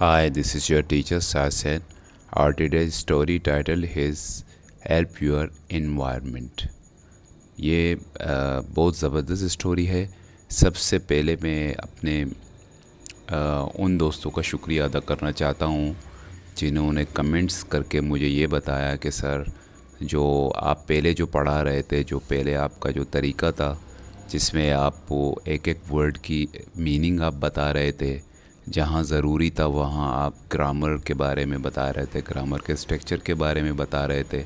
Hi, this is your teacher Sasen. Our today's story title is Help Your Environment. ये बहुत ज़बरदस्त story है। सबसे पहले मैं अपने उन दोस्तों का शुक्रिया अदा करना चाहता हूँ जिन्होंने कमेंट्स करके मुझे ये बताया कि सर जो आप पहले जो पढ़ा रहे थे, जो पहले आपका जो तरीका था जिसमें आप वो एक एक वर्ड की मीनिंग आप बता रहे थे, जहाँ ज़रूरी था वहाँ आप ग्रामर के बारे में बता रहे थे, ग्रामर के स्ट्रक्चर के बारे में बता रहे थे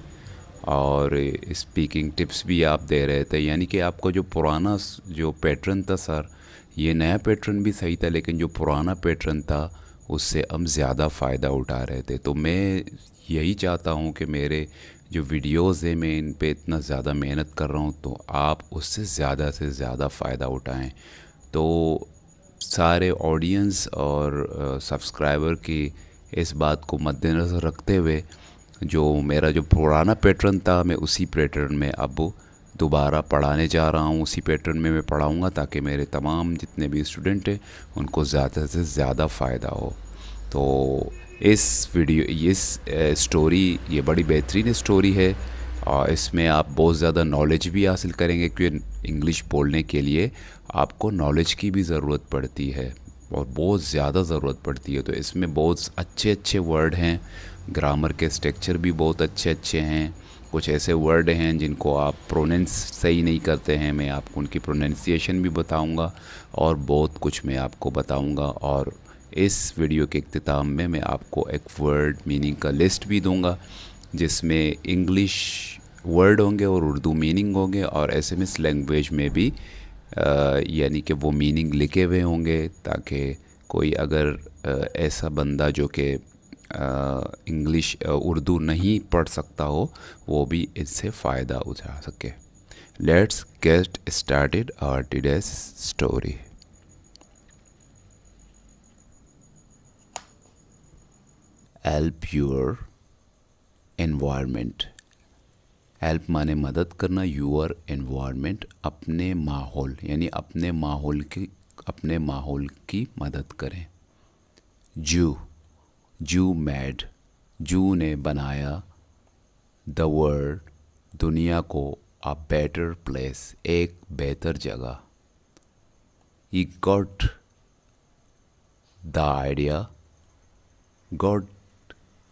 और स्पीकिंग टिप्स भी आप दे रहे थे। यानी कि आपका जो पुराना जो पैटर्न था सर, ये नया पैटर्न भी सही था लेकिन जो पुराना पैटर्न था उससे हम ज़्यादा फ़ायदा उठा रहे थे। तो मैं यही चाहता हूँ कि मेरे जो वीडियोज़ हैं मैं इन पे इतना ज़्यादा मेहनत कर रहा हूँ तो आप उससे से ज़्यादा फ़ायदा उठाएं। तो सारे ऑडियंस और सब्सक्राइबर की इस बात को मद्देनज़र रखते हुए जो मेरा जो पुराना पैटर्न था मैं उसी पैटर्न में अब दोबारा पढ़ाने जा रहा हूँ। उसी पैटर्न में मैं पढ़ाऊँगा ताकि मेरे तमाम जितने भी स्टूडेंट हैं उनको ज़्यादा से ज़्यादा फ़ायदा हो। तो इस स्टोरी ये बड़ी बेहतरीन स्टोरी है और इसमें आप बहुत ज़्यादा नॉलेज भी हासिल करेंगे क्योंकि इंग्लिश बोलने के लिए आपको नॉलेज की भी ज़रूरत पड़ती है और बहुत ज़्यादा ज़रूरत पड़ती है। तो इसमें बहुत अच्छे अच्छे वर्ड हैं, ग्रामर के स्ट्रक्चर भी बहुत अच्छे अच्छे हैं। कुछ ऐसे वर्ड हैं जिनको आप प्रोनाउंस सही नहीं करते हैं, मैं आपको उनकी प्रोनाउंसिएशन भी बताऊंगा और बहुत कुछ मैं आपको बताऊंगा। और इस वीडियो के इख्तिताम में मैं आपको एक वर्ड मीनिंग का लिस्ट भी दूंगा जिसमें इंग्लिश वर्ड होंगे और उर्दू मीनिंग होंगे और एसएमएस लैंग्वेज में भी यानी कि वो मीनिंग लिखे हुए होंगे ताकि कोई अगर ऐसा बंदा जो कि इंग्लिश उर्दू नहीं पढ़ सकता हो वो भी इससे फ़ायदा उठा सके। Let's get started our today's story. Help your environment. Help माने मदद करना, यूअर एनवायरनमेंट अपने माहौल, यानी अपने माहौल की मदद करें। जू, जू मैड, जू ने बनाया द वर्ल्ड, दुनिया को, अ बेटर प्लेस, एक बेहतर जगह। He got the idea, got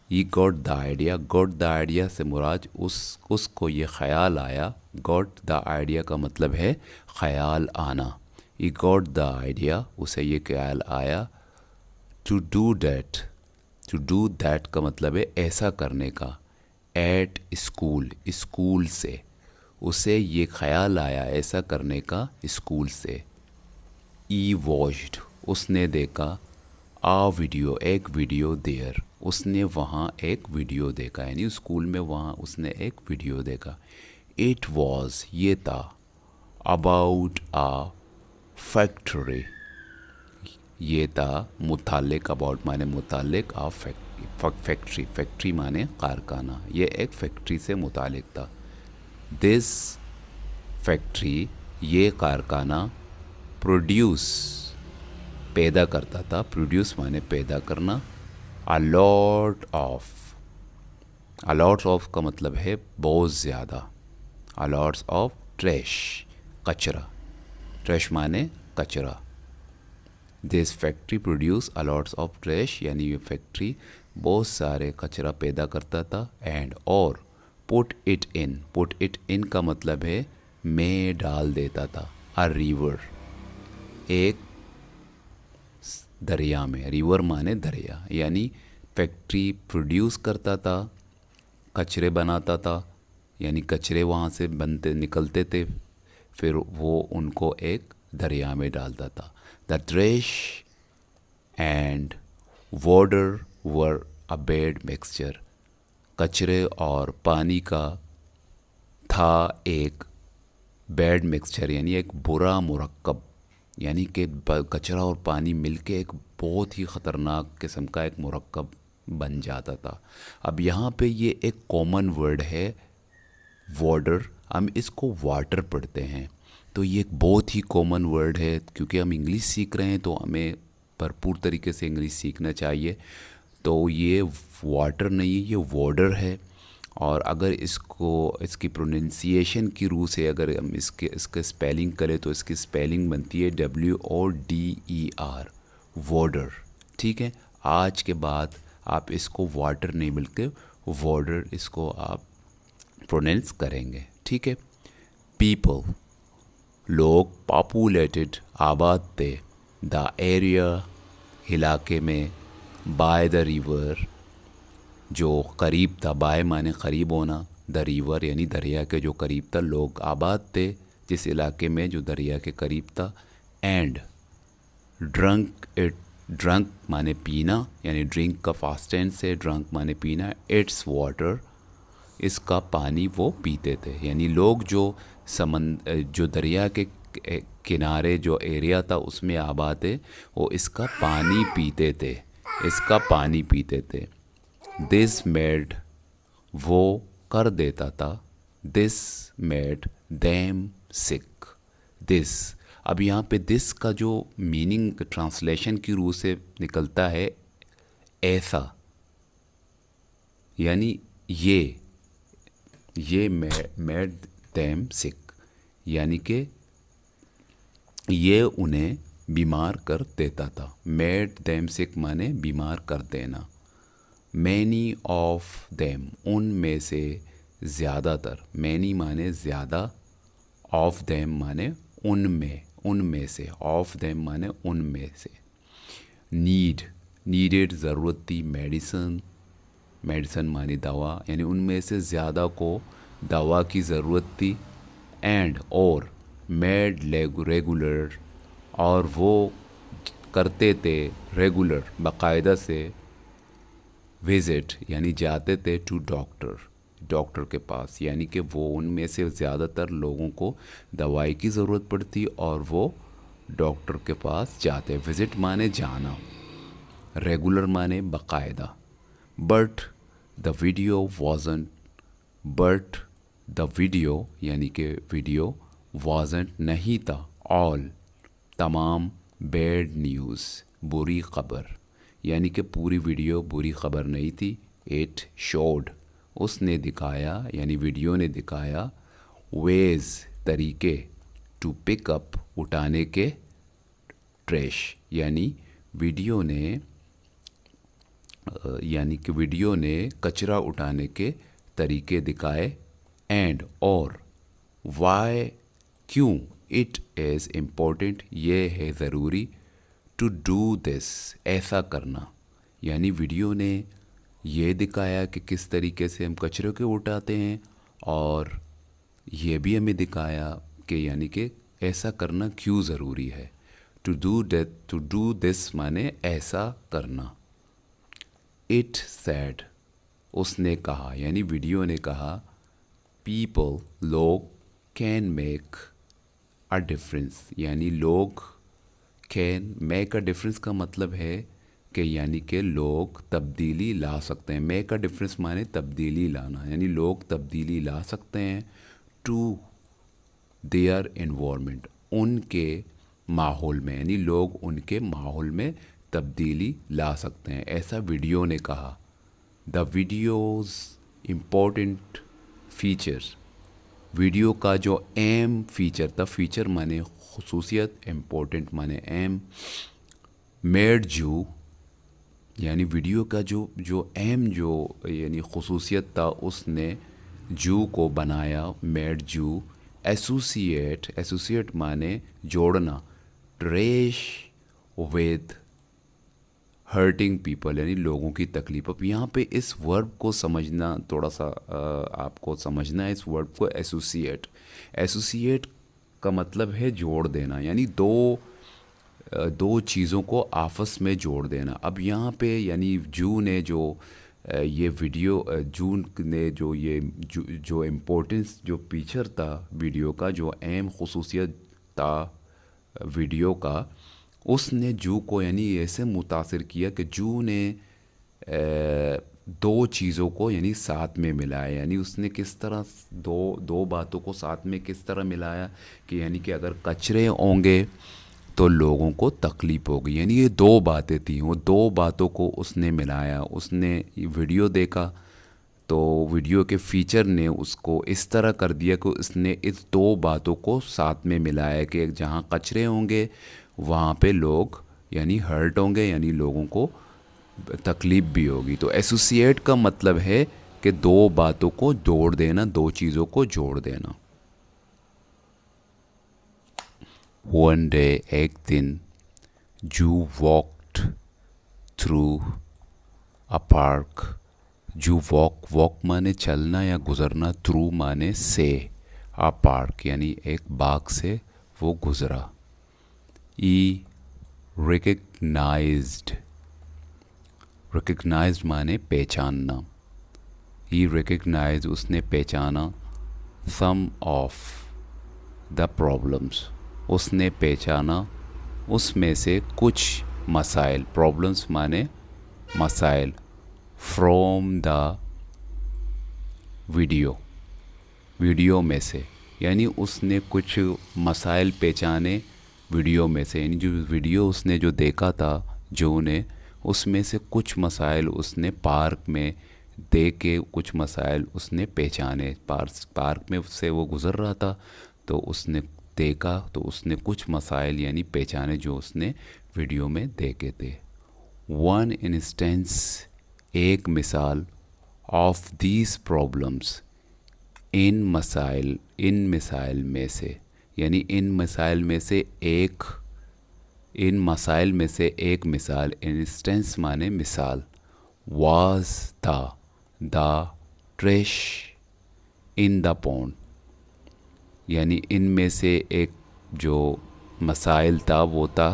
he got the idea, got the idea से मुराद उसको ये ख़याल आया। गॉट द आइडिया का मतलब है ख़याल आना। ही गॉट द आइडिया, उसे ये ख्याल आया। To do that, to do that का मतलब है ऐसा करने का। एट स्कूल, स्कूल से, उसे ये ख्याल आया ऐसा करने का स्कूल से। ई वॉच्ड, उसने देखा। आ वीडियो, एक वीडियो देयर, उसने वहाँ एक वीडियो देखा, यानी स्कूल में वहाँ उसने एक वीडियो देखा। इट वॉज, ये था। अबाउट आ फैक्ट्री, ये था मुतालिक, अबाउट माने मुतालिक, आ फैक्ट्री, फैक्ट्री माने कारखाना, ये एक फैक्ट्री से मुतालिक था। दिस फैक्ट्री, ये कारखाना, प्रोड्यूस, पैदा करता था। प्रोड्यूस माने पैदा करना। A lot of, a lot of का मतलब है बहुत ज़्यादा। अ लॉट्स ऑफ ट्रैश, कचरा, ट्रैश माने कचरा। This factory produce a lots of trash, यानी ये फैक्ट्री बहुत सारे कचरा पैदा करता था। एंड और put it in, put it in का मतलब है में डाल देता था। अ रिवर, एक दरिया में, रिवर माने दरिया, यानी फैक्ट्री प्रोड्यूस करता था, कचरे बनाता था, यानी कचरे वहाँ से बनते निकलते थे, फिर वो उनको एक दरिया में डालता था। The trash and water were a bad mixture, कचरे और पानी का था एक बैड मिक्सचर, यानी एक बुरा मुरक्कब, यानी कि कचरा और पानी मिलके एक बहुत ही ख़तरनाक किस्म का एक मुरक्कब बन जाता था। अब यहाँ पे ये एक कॉमन वर्ड है वाटर, हम इसको वाटर पढ़ते हैं, तो ये एक बहुत ही कॉमन वर्ड है। क्योंकि हम इंग्लिश सीख रहे हैं तो हमें भरपूर तरीके से इंग्लिश सीखना चाहिए। तो ये वाटर नहीं है, ये वाटर है। और अगर इसकी प्रोनंसिएशन की रूह से अगर हम इसके स्पेलिंग करें तो इसकी स्पेलिंग बनती है WODER, वाटर। ठीक है, आज के बाद आप इसको वाटर नहीं बल्कि वाटर इसको आप प्रोनाउंस करेंगे। ठीक है। पीपल, लोग, पॉपुलेटेड, आबाद थे, द एरिया, इलाके में, बाय द रिवर, जो करीब था, बाय माने करीब होना, द रिवर यानी दरिया के जो करीब था, लोग आबाद थे जिस इलाके में जो दरिया के करीब था। एंड ड्रंक इट, ड्रंक माने पीना, यानी ड्रिंक का फास्ट टेंस है, ड्रंक माने पीना, इट्स वाटर, इसका पानी वो पीते थे। यानी लोग जो दरिया के किनारे जो एरिया था उसमें आबाद थे, वो इसका पानी पीते थे, इसका पानी पीते थे। दिस मेड, वो कर देता था, this made them sick. This, अब यहाँ पे दिस का जो मीनिंग ट्रांसलेशन की रूह से निकलता है ऐसा, यानी ये मेड देम सिक, यानी कि ये उन्हें बीमार कर देता था। मेड देम सिक माने बीमार कर देना। मैनी ऑफ देम, उनमें से ज़्यादातर, मैनी माने ज़्यादा, ऑफ देम माने उनमें से, ऑफ देम माने उनमें से। नीडेड ज़रूरत थी, मेडिसन माने दवा, यानी उनमें से ज़्यादा को दवा की ज़रूरत थी। एंड और मेड रेगुलर, और वो करते थे रेगुलर बाकायदा से, विज़िट यानी जाते थे टू डॉक्टर के पास, यानी कि वो उनमें से ज़्यादातर लोगों को दवाई की ज़रूरत पड़ती और वो डॉक्टर के पास जाते। विज़िट माने जाना, रेगुलर माने बाकायदा। बट द वीडियो यानी कि वीडियो वाजंट नहीं था, ऑल तमाम, बैड न्यूज़ बुरी खबर, यानी कि पूरी वीडियो बुरी खबर नहीं थी। इट शोड, उसने दिखाया, यानी वीडियो ने दिखाया, वेज तरीके, टू पिक अप उठाने के, ट्रैश यानी वीडियो ने कचरा उठाने के तरीके दिखाए। एंड और वाई, क्यों, इट इज़ इम्पोर्टेंट, ये है ज़रूरी, टू डू दिस, ऐसा करना, यानी वीडियो ने ये दिखाया कि किस तरीके से हम कचरे को उठाते हैं, और ये भी हमें दिखाया कि यानी कि ऐसा करना क्यों ज़रूरी है। टू डू दिस माने ऐसा करना। इट सैड, उसने कहा, यानी वीडियो ने कहा, पीपल, लोग, कैन मेक अ डिफरेंस, यानी लोग कैन मेक अ डिफरेंस का मतलब है कि यानी कि लोग तब्दीली ला सकते हैं। मेक अ डिफरेंस माने तब्दीली लाना, यानी लोग तब्दीली ला सकते हैं टू देयर एनवायरनमेंट, उनके माहौल में, यानी लोग उनके माहौल में तब्दीली ला सकते हैं, ऐसा वीडियो ने कहा। The videos important features, video का जो एम फीचर था, फीचर माने खुसूसियत, इम्पोर्टेंट माने एम, मेड जू, यानी वीडियो का जो एम यानी खुसूसियत था, उसने जू को बनाया, मेड जू। एसोसिएट माने जोड़ना, ट्रेश विद हर्टिंग पीपल, यानी लोगों की तकलीफ। अब यहाँ पे इस वर्ब को समझना थोड़ा सा आपको समझना है, इस वर्ब को एसोसिएट का मतलब है जोड़ देना, यानी दो चीज़ों को आपस में जोड़ देना। अब यहाँ पे यानी जू ने ये वीडियो, जून ने जो इम्पोर्टेंस, जो फीचर था वीडियो का, जो अहम खुसूसियत था वीडियो का, उसने जू को यानी ऐसे मुतासिर किया कि जू ने दो चीज़ों को यानी साथ में मिलाया। यानी उसने किस तरह दो बातों को साथ में किस तरह मिलाया कि यानी कि अगर कचरे होंगे तो लोगों को तकलीफ़ होगी। यानी ये दो बातें थी, वो दो बातों को उसने मिलाया। उसने ये वीडियो देखा तो वीडियो के फीचर ने उसको इस तरह कर दिया कि उसने इस दो बातों को साथ में मिलाया कि जहाँ कचरे होंगे वहाँ पे लोग यानी हर्ट होंगे, यानी लोगों को तकलीफ़ भी होगी। तो एसोसिएट का मतलब है कि दो बातों को जोड़ देना, दो चीज़ों को जोड़ देना। वन डे, एक दिन, जू वॉक्ड थ्रू अ पार्क। जू वॉक माने चलना या गुज़रना, थ्रू माने से, अ पार्क यानी एक बाग से वो गुज़रा। ई रिकग्नाइज्ड, रिकग्नाइज्ड माने पहचानना। ही रिकग्नाइज उसने पहचाना, सम ऑफ द प्रॉब्लम्स उसने पहचाना उसमें से कुछ मसाइल। प्रॉब्लम्स माने मसाइल। फ्रॉम द वीडियो, वीडियो में से, यानी उसने कुछ मसाइल पहचाने वीडियो में से। यानी जो वीडियो उसने जो देखा था जो ने, उसमें से कुछ मसाइल उसने पार्क में देख के कुछ मसाइल उसने पहचाने। पार्क में से वो गुज़र रहा था तो उसने देखा, तो उसने कुछ मसाइल यानी पहचाने जो उसने वीडियो में देखे थे। वन इंस्टेंस, एक मिसाल, of these problems, in missile में से, यानी इन मसाइल में से एक, इन मसाइल में से एक मिसाल। इंस्टेंस माने मिसाल। Was the trash in the pond, यानी इनमें से एक जो मसाइल था वो था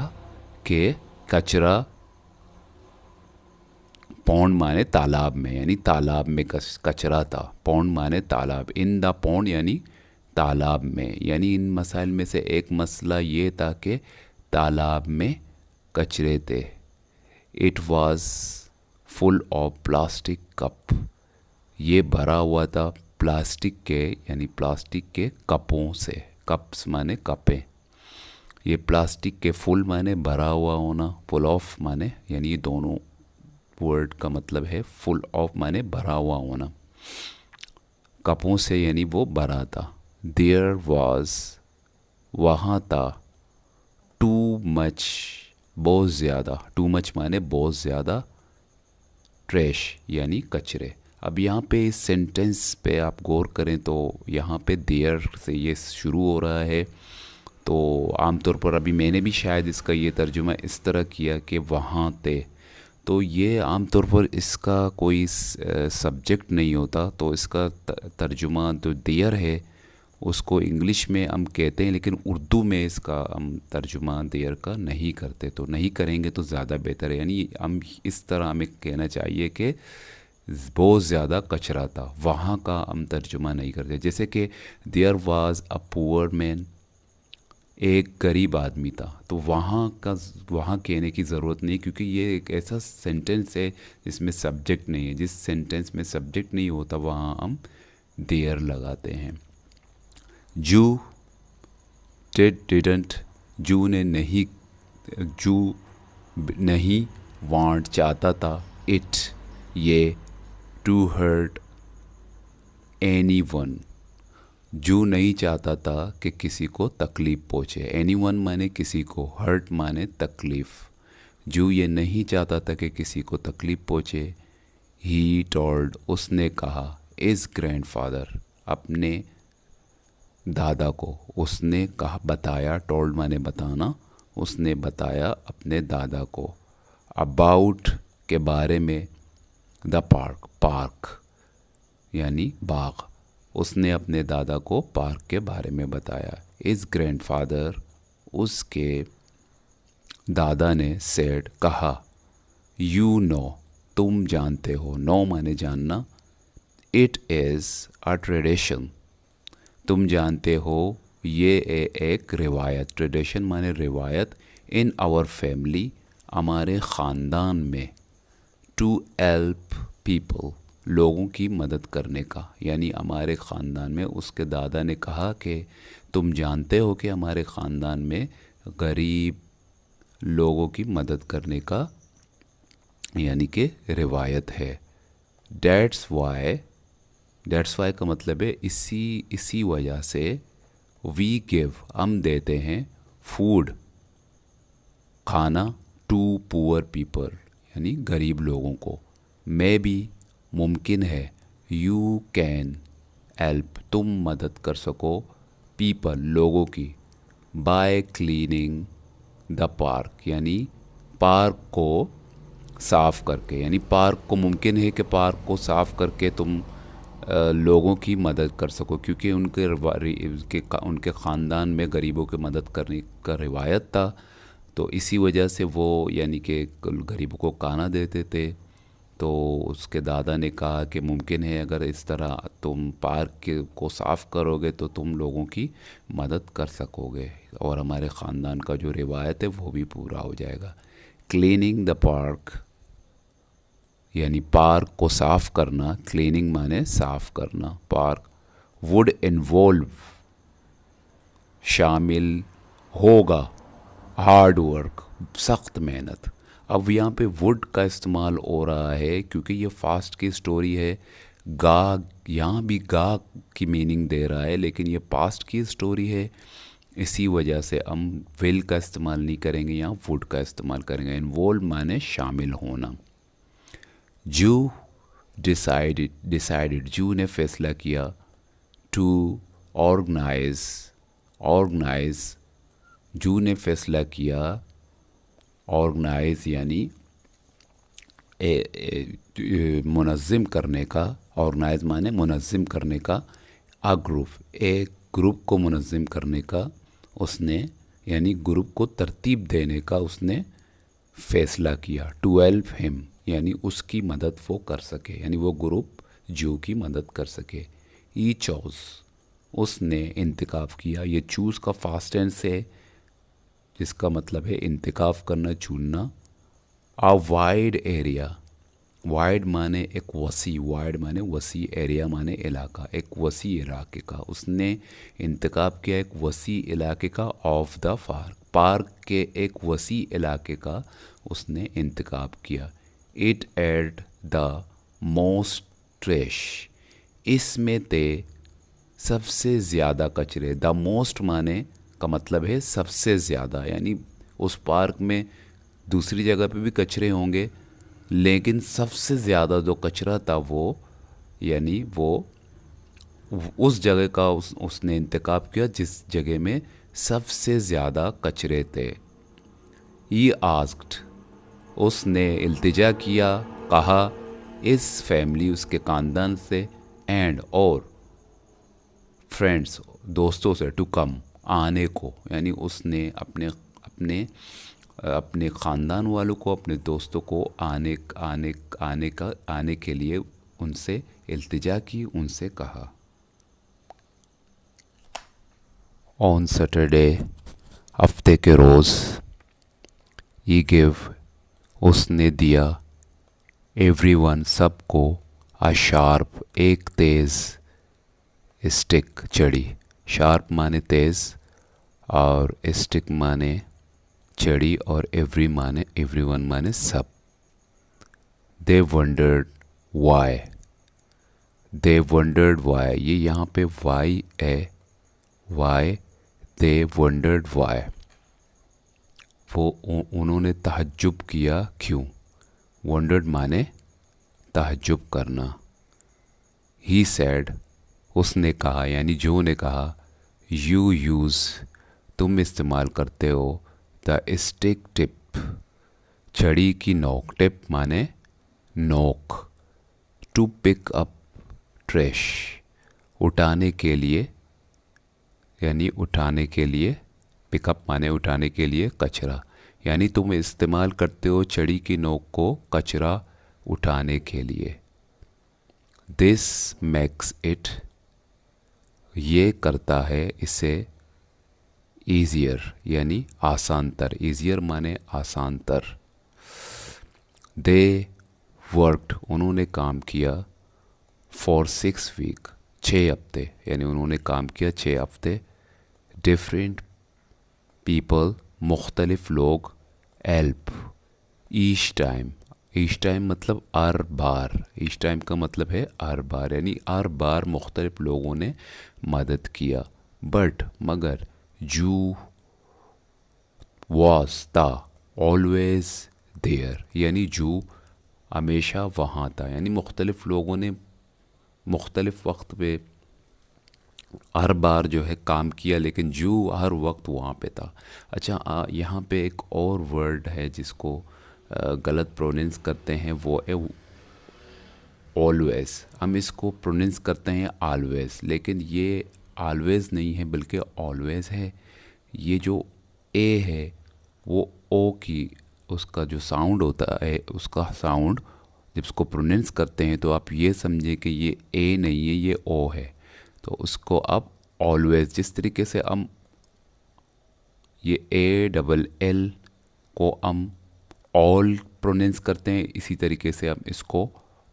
कि कचरा पौंड माने तालाब में, यानी तालाब में कचरा था। पौंड माने तालाब, इन द पौंड यानी तालाब में। यानी इन मसाइल में से एक मसला ये था कि तालाब में कचरे थे। It was full of plastic cup, ये भरा हुआ था प्लास्टिक के यानी प्लास्टिक के कपों से। कप्स माने कपें। ये प्लास्टिक के फुल माने भरा हुआ होना, फुल ऑफ माने, यानी ये दोनों वर्ड का मतलब है। फुल ऑफ माने भरा हुआ होना, कपों से यानी वो भरा था। देयर वॉज वहाँ था, टू मच बहुत ज़्यादा, टू मच माने बहुत ज़्यादा, ट्रैश यानी कचरे। अब यहाँ पे इस सेंटेंस पे आप गौर करें तो यहाँ पे देयर से ये शुरू हो रहा है। तो आमतौर पर अभी मैंने भी शायद इसका ये तर्जुमा इस तरह किया कि वहाँ थे, तो ये आमतौर पर इसका कोई सब्जेक्ट नहीं होता। तो इसका तर्जुमा जो देयर है उसको इंग्लिश में हम कहते हैं, लेकिन उर्दू में इसका हम तर्जुमा देयर का नहीं करते। तो नहीं करेंगे तो ज़्यादा बेहतर है। यानी हम इस तरह हमें कहना चाहिए कि बहुत ज़्यादा कचरा था, वहाँ का हम तर्जुमा नहीं करते। जैसे कि there was a poor man, एक गरीब आदमी था, तो वहाँ कहने की ज़रूरत नहीं, क्योंकि ये एक ऐसा सेंटेंस है जिसमें सब्जेक्ट नहीं है। जिस सेंटेंस में सब्जेक्ट नहीं होता वहाँ हम देयर लगाते हैं। जू डिडंट, जू नहीं वांट चाहता था, इट ये, टू हर्ट एनीवन, जू नहीं चाहता था कि किसी को तकलीफ़ पहुँचे। एनीवन माने किसी को, हर्ट माने तकलीफ़। जू ये नहीं चाहता था कि किसी को तकलीफ़ पहुँचे। ही टोल्ड उसने कहा, इज़ ग्रैंडफादर अपने दादा को, उसने कहा बताया, टोल्ड माने बताना, उसने बताया अपने दादा को, अबाउट के बारे में, द पार्क पार्क यानी बाग, उसने अपने दादा को पार्क के बारे में बताया। इस ग्रैंडफादर उसके दादा ने सेड कहा, यू नो तुम जानते हो, नो माने जानना, इट इज़ अ ट्रेडिशन तुम जानते हो ये एक रिवायत, ट्रेडिशन माने रिवायत, इन आवर फैमिली हमारे ख़ानदान में, टू हेल्प पीपल लोगों की मदद करने का। यानी हमारे ख़ानदान में, उसके दादा ने कहा कि तुम जानते हो कि हमारे ख़ानदान में गरीब लोगों की मदद करने का यानी कि रिवायत है। डेट्स वाई का मतलब है इसी वजह से। वी गिव हम देते हैं, फूड खाना, टू पुअर पीपल यानी गरीब लोगों को। मे बी मुमकिन है, यू कैन हेल्प तुम मदद कर सको, पीपल लोगों की, बाय क्लीनिंग द पार्क यानी पार्क को साफ़ करके। यानी पार्क को मुमकिन है कि पार्क को साफ़ करके तुम लोगों की मदद कर सको, क्योंकि उनके ख़ानदान में गरीबों की मदद करने का रिवायत था। तो इसी वजह से वो यानी कि गरीबों को खाना देते थे। तो उसके दादा ने कहा कि मुमकिन है अगर इस तरह तुम पार्क को साफ़ करोगे तो तुम लोगों की मदद कर सकोगे और हमारे ख़ानदान का जो रिवायत है वो भी पूरा हो जाएगा। क्लीनिंग द पार्क यानी पार्क को साफ़ करना, क्लीनिंग माने साफ़ करना। पार्क वुड इन्वॉल्व शामिल होगा, हार्ड वर्क सख्त मेहनत। अब यहाँ पे वुड का इस्तेमाल हो रहा है क्योंकि ये फास्ट की स्टोरी है। गा यहाँ भी गा की मीनिंग दे रहा है, लेकिन ये पास्ट की स्टोरी है, इसी वजह से हम विल का इस्तेमाल नहीं करेंगे, यहाँ वुड का इस्तेमाल करेंगे। इन्वॉल्व माने शामिल होना। जू डिसाइडेड जू ने फैसला किया, टू ऑर्गेनाइज जू ने फैसला किया, ऑर्गेनाइज यानी मुनज़्ज़म करने का। ऑर्गेनाइज माने मुनज़्ज़म करने का। एक ग्रुप को मुनज़्ज़म करने का उसने यानी ग्रुप को तरतीब देने का उसने फ़ैसला किया। टू हेल्प हिम यानी उसकी मदद वो कर सके, यानी वो ग्रुप जू की मदद कर सके। ई चॉज उसने इंतखाब किया। ये चूज़ का फास्ट टेंस है जिसका मतलब है इंतखाब करना, चुनना। आ वाइड एरिया, वाइड माने एक वसी, वाइड माने वसी, एरिया माने इलाका, एक वसी इलाके का उसने इंतखाब किया, एक वसी इलाके का। ऑफ द पार्क, पार्क के एक वसी इलाके का उसने इंतखाब किया। It had the most trash, इसमें थे सबसे ज़्यादा कचरे। द मोस्ट माने का मतलब है सबसे ज़्यादा, यानी उस पार्क में दूसरी जगह पे भी कचरे होंगे, लेकिन सबसे ज़्यादा जो कचरा था वो यानी वो उस जगह का उसने इंतखाब किया जिस जगह में सबसे ज़्यादा कचरे थे। ही आस्क्ड, उसने इल्तिजा किया, कहा, इस फैमिली उसके ख़ानदान से, एंड और फ्रेंड्स दोस्तों से, टू कम आने को, यानी उसने अपने ख़ानदान वालों को, अपने दोस्तों को आने के लिए उनसे इल्तिजा की, उनसे कहा। ऑन सैटरडे हफ्ते के रोज़, ये गिव उसने दिया, एवरीवन सबको, आ शार्प एक तेज़ स्टिक चड़ी। शार्प माने तेज़ और स्टिक माने चड़ी और एवरीवन माने सब। दे वंडर्ड वाई, ये यहाँ पे वाई है, वाई, दे वंडर्ड वाई, वो उन्होंने तहज्जुब किया, क्यों। वंडर्ड माने तहज्जुब करना। ही सैड, उसने कहा यानी जो ने कहा, यू यूज़, तुम इस्तेमाल करते हो, द स्टिक टिप, छड़ी की नोक, टिप माने नोक, टू पिक अप ट्रैश, उठाने के लिए, यानी उठाने के लिए, पिकअप माने उठाने के लिए कचरा, यानी तुम इस्तेमाल करते हो छड़ी की नोक को कचरा उठाने के लिए। दिस मेक्स इट, ये करता है इसे, ईज़ियर यानी आसान तर, ईज़ियर माने आसान तर। दे वर्कड, उन्होंने काम किया, फॉर 6 वीक, 6 हफ्ते, यानी उन्होंने काम किया 6 हफ्ते। डिफरेंट पीपल, मुख्तलिफ लोग, हेल्प, ईच टाइम मतलब हर बार, ईच टाइम का मतलब है हर बार, यानी हर बार मुख्तलिफ लोगों ने मदद किया। बट मगर जू वॉज था ऑलवेज देयर, यानी जू हमेशा वहाँ था, यानी मुख्तलिफ लोगों ने मुख्तलिफ वक्त पे हर बार जो है काम किया, लेकिन जू हर वक्त वहाँ पे था। अच्छा, यहाँ पे एक और वर्ड है जिसको गलत प्रोनाउंस करते हैं, वो है ऑलवेज। हम इसको प्रोनाउंस करते हैं ऑलवेज, लेकिन ये ऑलवेज नहीं है बल्कि ऑलवेज है। ये जो ए है वो ओ की, उसका जो साउंड होता है, उसका साउंड जब उसको प्रोनाउंस करते हैं तो आप ये समझे कि ये ए नहीं है, ये ओ है। तो उसको आप ऑलवेज, जिस तरीके से हम ये ए डबल एल को हम ऑल प्रोनाउंस करते हैं, इसी तरीके से हम इसको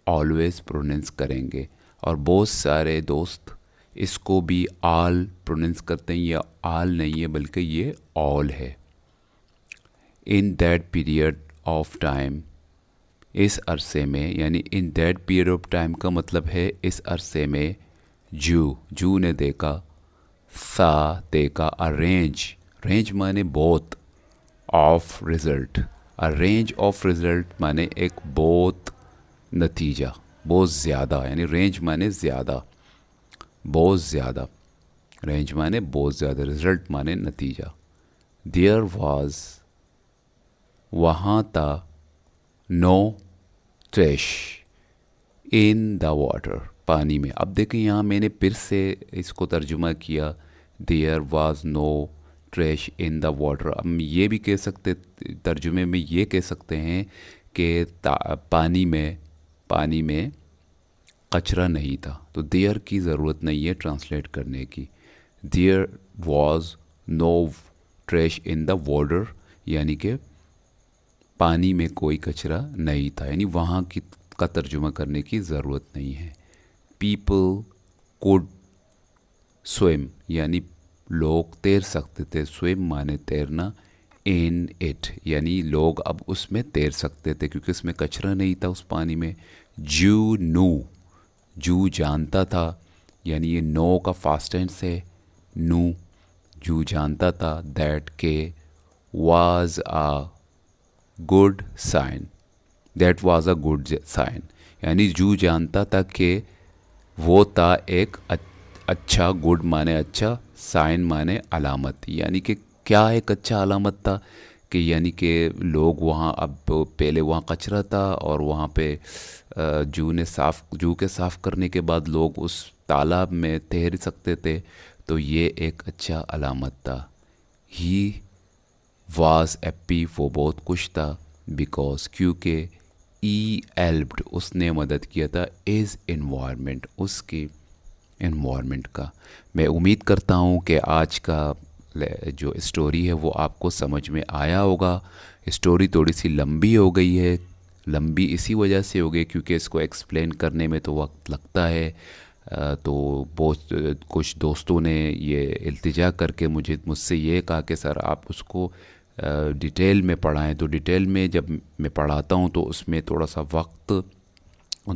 ऑलवेज प्रोनाउंस करेंगे। और बहुत सारे दोस्त इसको भी आल प्रोनाउंस करते हैं, ये आल नहीं है बल्कि ये ऑल है। In that period of time, इस अरसे में, यानी in that period of time का मतलब है इस अरसे में, जू ने देखा, सा देखा, अ रेंज, रेंज माने बहुत, of result, a range of result माने एक बहुत नतीजा, बहुत ज़्यादा, यानी रेंज माने ज़्यादा, बहुत ज़्यादा, रेंज माने बहुत ज़्यादा, रिज़ल्ट माने नतीजा। देयर वाज, वहाँ था, no trash in the water, पानी में। अब देखें यहाँ मैंने फिर से इसको तर्जुमा किया, there was no trash in the water. अब ये भी कह सकते, तर्जुमे में ये कह सकते हैं कि पानी में कचरा नहीं था, तो देयर की ज़रूरत नहीं है ट्रांसलेट करने की। There was no trash in the water, यानी कि पानी में कोई कचरा नहीं था, यानी वहाँ की का तर्जुमा करने की ज़रूरत नहीं है। पीपल कुड स्विम, यानी लोग तैर सकते थे, स्विम माने तैरना, इन इट, यानी लोग अब उसमें तैर सकते थे क्योंकि उसमें कचरा नहीं था उस पानी में। जू नू, जू जानता था, यानी ये नो का फास्ट टेंस है, नू, जू जानता था, दैट के, was a good sign, that was a good sign, यानी जू जानता था कि वो था एक अच्छा, गुड माने अच्छा, साइन माने अलामत, यानी कि क्या एक अच्छा अलामत था कि, यानी कि लोग वहाँ, अब पहले वहाँ कचरा था और वहाँ पे जू के साफ़ करने के बाद लोग उस तालाब में तैर सकते थे, तो ये एक अच्छा अलामत था। ही वाज हैप्पी, वो बहुत खुश था, बिकॉज, क्योंकि, ई हेल्प्ड, उसने मदद किया था, इज़ इन्वायरमेंट, उसके इन्वायरमेंट का। मैं उम्मीद करता हूँ कि आज का जो स्टोरी है वो आपको समझ में आया होगा। स्टोरी थोड़ी सी लंबी हो गई है, लंबी इसी वजह से हो गई क्योंकि इसको एक्सप्लेन करने में तो वक्त लगता है। तो बहुत कुछ दोस्तों ने ये इल्तिजा करके मुझसे ये कहा कि सर आप उसको डिटेल में पढ़ाएं, तो डिटेल में जब मैं पढ़ाता हूँ तो उसमें थोड़ा सा वक्त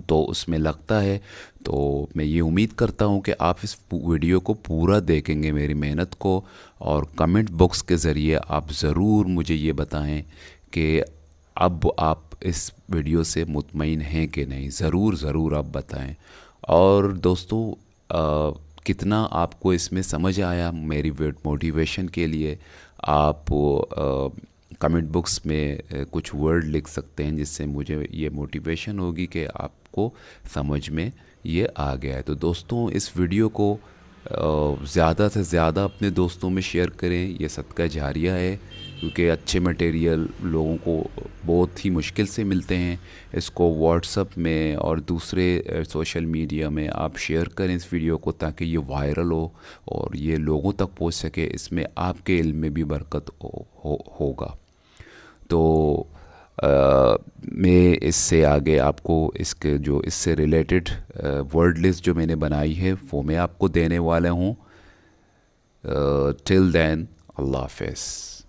तो उसमें लगता है। तो मैं ये उम्मीद करता हूँ कि आप इस वीडियो को पूरा देखेंगे, मेरी मेहनत को, और कमेंट बॉक्स के ज़रिए आप ज़रूर मुझे ये बताएं कि अब आप इस वीडियो से मुतमईन हैं कि नहीं, ज़रूर आप बताएं। और दोस्तों, कितना आपको इसमें समझ आया, मेरी मोटिवेशन के लिए आप कमेंट बॉक्स में कुछ वर्ड लिख सकते हैं जिससे मुझे ये मोटिवेशन होगी कि आपको समझ में ये आ गया है। तो दोस्तों, इस वीडियो को ज़्यादा से ज़्यादा अपने दोस्तों में शेयर करें, ये सदका जारिया है, क्योंकि अच्छे मटेरियल लोगों को बहुत ही मुश्किल से मिलते हैं। इसको व्हाट्सएप में और दूसरे सोशल मीडिया में आप शेयर करें इस वीडियो को, ताकि ये वायरल हो और ये लोगों तक पहुंच सके, इसमें आपके इल्म में भी बरकत होगा। तो मैं इससे आगे आपको इससे रिलेटेड वर्ड लिस्ट जो मैंने बनाई है वो मैं आपको देने वाला हूँ। टिल देन, अल्लाह हाफ़िज़।